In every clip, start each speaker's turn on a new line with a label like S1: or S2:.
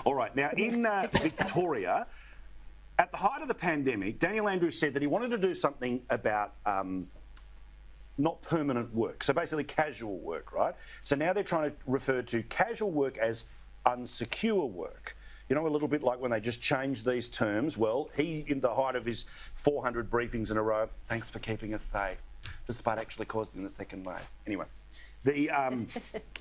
S1: All right, now in Victoria, at the height of the pandemic, Daniel Andrews said that he wanted to do something about not permanent work, so basically casual work, right? So now they're trying to refer to casual work as unsecure work. You know, a little bit like when they just changed these terms. Well, he, in the height of his 400 briefings in a row, thanks for keeping us safe, despite actually causing the second wave. Anyway,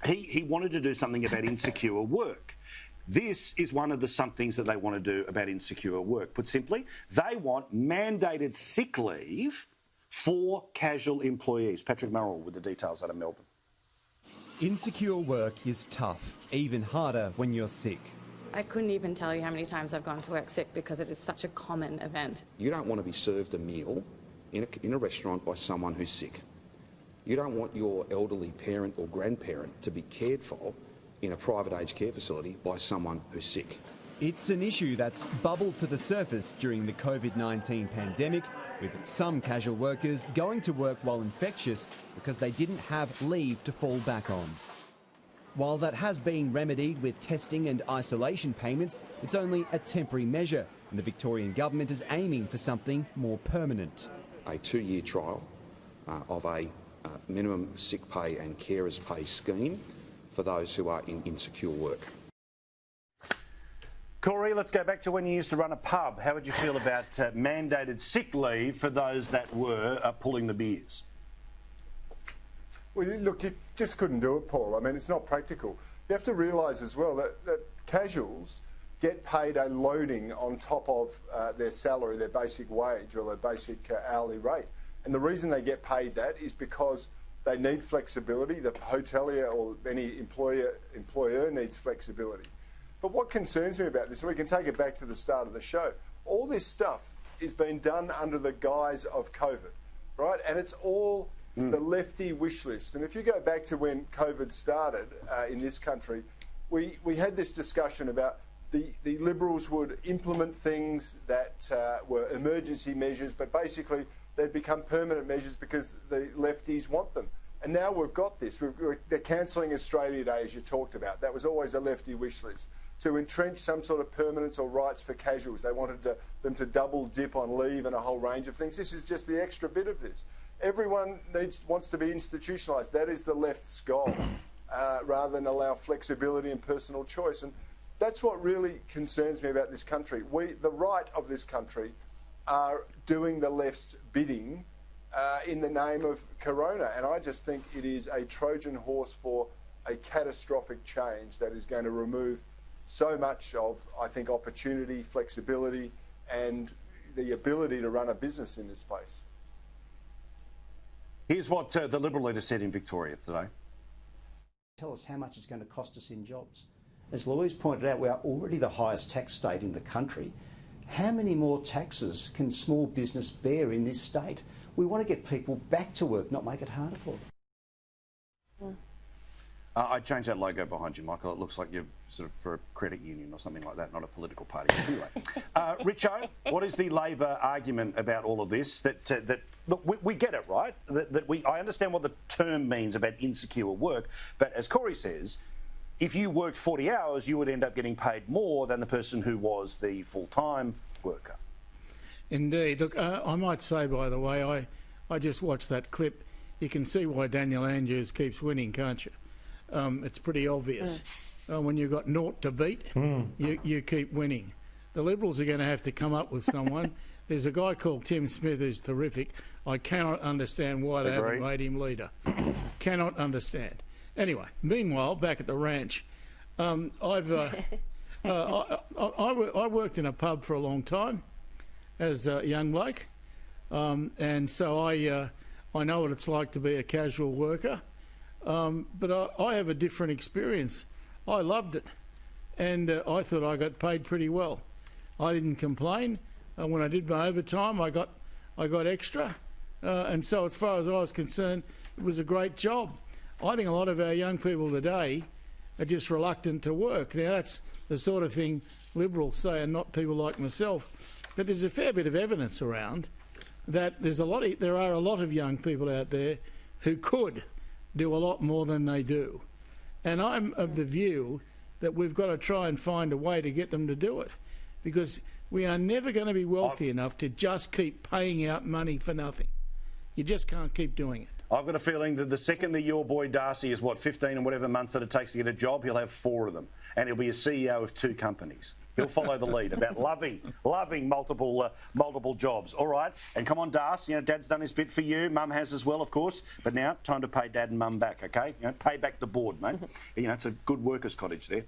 S1: he wanted to do something about insecure work. This is one of the somethings that they want to do about insecure work. Put simply, they want mandated sick leave for casual employees. Patrick Murrell with the details out of Melbourne.
S2: Insecure work is tough, even harder when you're sick.
S3: I couldn't even tell you how many times I've gone to work sick because it is such a common event.
S4: You don't want to be served a meal in a restaurant by someone who's sick. You don't want your elderly parent or grandparent to be cared for in a private aged care facility by someone who's sick.
S2: It's an issue that's bubbled to the surface during the COVID-19 pandemic, with some casual workers going to work while infectious because they didn't have leave to fall back on. While that has been remedied with testing and isolation payments, it's only a temporary measure, and the Victorian government is aiming for something more permanent.
S4: A 2-year trial of a minimum sick pay and carers pay scheme for those who are in insecure work.
S1: Cory, let's go back to when you used to run a pub. How would you feel about mandated sick leave for those that were pulling the beers?
S5: Well, look, you just couldn't do it, Paul. I mean, it's not practical. You have to realise as well that casuals get paid a loading on top of their salary, their basic wage or their basic hourly rate. And the reason they get paid that is because they need flexibility. The hotelier or any employer needs flexibility. But what concerns me about this, and we can take it back to the start of the show, all this stuff is being done under the guise of COVID, right? And it's all the lefty wish list. And if you go back to when COVID started in this country, we had this discussion about the Liberals would implement things that were emergency measures, but basically they'd become permanent measures because the lefties want them. And now we've got this. They're cancelling Australia Day, as you talked about. That was always a lefty wish list. To entrench some sort of permanence or rights for casuals. They wanted them to double dip on leave and a whole range of things. This is just the extra bit of this. Everyone wants to be institutionalised. That is the left's goal, rather than allow flexibility and personal choice. And that's what really concerns me about this country. The right of this country, are doing the left's bidding in the name of Corona. And I just think it is a Trojan horse for a catastrophic change that is going to remove so much of, I think, opportunity, flexibility and the ability to run a business in this space.
S1: Here's what the Liberal leader said in Victoria today.
S6: Tell us how much it's going to cost us in jobs. As Louise pointed out, we are already the highest tax state in the country. How many more taxes can small business bear in this state? We want to get people back to work, not make it harder for them.
S1: I changed that logo behind you, Michael. It looks like you're sort of for a credit union or something like that, not a political party. Anyway, Richo, what is the Labor argument about all of this? Look, we get it, right? I understand what the term means about insecure work, but as Cory says, if you worked 40 hours, you would end up getting paid more than the person who was the full-time worker.
S7: Indeed. Look, I might say, by the way, I just watched that clip. You can see why Daniel Andrews keeps winning, can't you? It's pretty obvious. When you've got naught to beat, you keep winning. The Liberals are going to have to come up with someone. There's a guy called Tim Smith who's terrific. I cannot understand why they haven't made him leader. Cannot understand. Anyway, meanwhile, back at the ranch, I worked in a pub for a long time as a young bloke, and so I know what it's like to be a casual worker. But I have a different experience. I loved it, and I thought I got paid pretty well. I didn't complain. When I did my overtime, I got extra, and so as far as I was concerned, it was a great job. I think a lot of our young people today are just reluctant to work. Now that's the sort of thing Liberals say, and not people like myself. But there's a fair bit of evidence around that there are a lot of young people out there who could do a lot more than they do. And I'm of the view that we've got to try and find a way to get them to do it, because we are never going to be wealthy enough to just keep paying out money for nothing. You just can't keep doing it.
S1: I've got a feeling that the second that your boy Darcy is, 15 and whatever months that it takes to get a job, he'll have 4 of them. And he'll be a CEO of 2 companies. He'll follow the lead about loving multiple jobs. All right. And come on, Darcy, you know, Dad's done his bit for you. Mum has as well, of course. But now, time to pay Dad and Mum back, OK? You know, pay back the board, mate. You know, it's a good workers' cottage there.